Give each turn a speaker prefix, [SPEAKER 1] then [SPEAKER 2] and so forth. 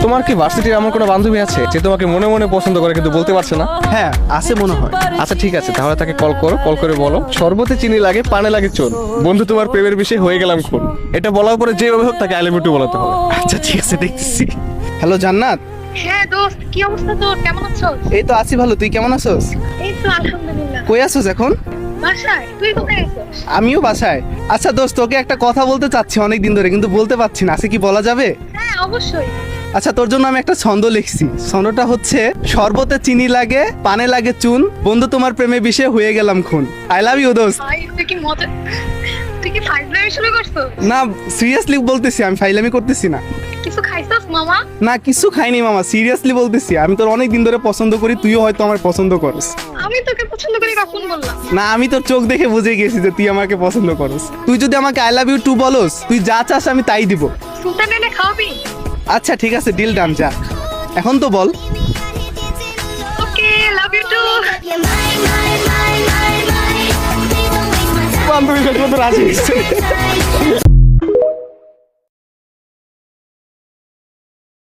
[SPEAKER 1] তোমার কি ভার্সিটির এমন কোনো বান্ধবী আছে যে তোমাকে মনে মনে পছন্দ করে কিন্তু বলতে পারছে না?
[SPEAKER 2] হ্যাঁ আছে মনে হয়।
[SPEAKER 1] আচ্ছা ঠিক আছে, তাহলে তাকে কল করো, কল করে বলো শরবতে চিনি লাগে পানে লাগে চুন, বন্ধু তোমার প্রেমের বিষয়ে হয়ে গেলাম খুন। এটা বলার পরে যেভাবে হোক তাকে আই লাভ ইউ টু বলাতে হবে।
[SPEAKER 2] আচ্ছা ঠিক আছে, দেখতেছি। হ্যালো জান্নাত।
[SPEAKER 3] হ্যাঁ দোস্ত, কি অবস্থা তোর? কেমন আছো?
[SPEAKER 2] এই তো আছি ভালো, তুই কেমন আছোস?
[SPEAKER 3] এই তো আলহামদুলিল্লাহ।
[SPEAKER 2] কই আছোস এখন?
[SPEAKER 3] বাসায়। তুই কোথায় আছিস?
[SPEAKER 2] আমিও বাসায়। আচ্ছা দোস্ত, তোকে একটা কথা বলতে চাচ্ছি অনেক দিন ধরে, কিন্তু বলতে পারছি না, আছে কি বলা যাবে?
[SPEAKER 3] হ্যাঁ অবশ্যই।
[SPEAKER 2] আচ্ছা তোর জন্য আমি একটা ছন্দ লিখছি। ছন্দটা হচ্ছে শরবতে চিনি লাগে পানে লাগে চুন, বন্ধু তোমার প্রেমে বিষে হয়ে গেলাম খুন। আই লাভ ইউ দোস্ত।
[SPEAKER 3] ভাই তুই কি মজা, তুই কি ফাইজলামি শুরু করছো?
[SPEAKER 2] না সিরিয়াসলি বলতেছি, আমি ফাইলামি করতেছি না।
[SPEAKER 3] কিছু খাইছস মামা?
[SPEAKER 2] না কিছু খাইনি মামা, সিরিয়াসলি বলতেছি। আমি তোর অনেক দিন ধরে পছন্দ করি, তুইও হয়তো আমার পছন্দ করিস।
[SPEAKER 3] আমি তোকে পছন্দ করি কখন বললাম?
[SPEAKER 2] না আমি তোর চোখ দেখে বুঝে গেছি যে তুই আমাকে পছন্দ করিস। তুই যদি আমাকে আই লাভ ইউ টু বলস, তুই যা চাস আমি তাই দিব।
[SPEAKER 3] সুলতান এনে খাওয়াবি?
[SPEAKER 2] আচ্ছা ঠিক আছে, ডিল ডান, যা এখন তো বল।
[SPEAKER 3] ওকে, লাভ ইউ টু।
[SPEAKER 2] বান্ধবী রাজি হয়েছে।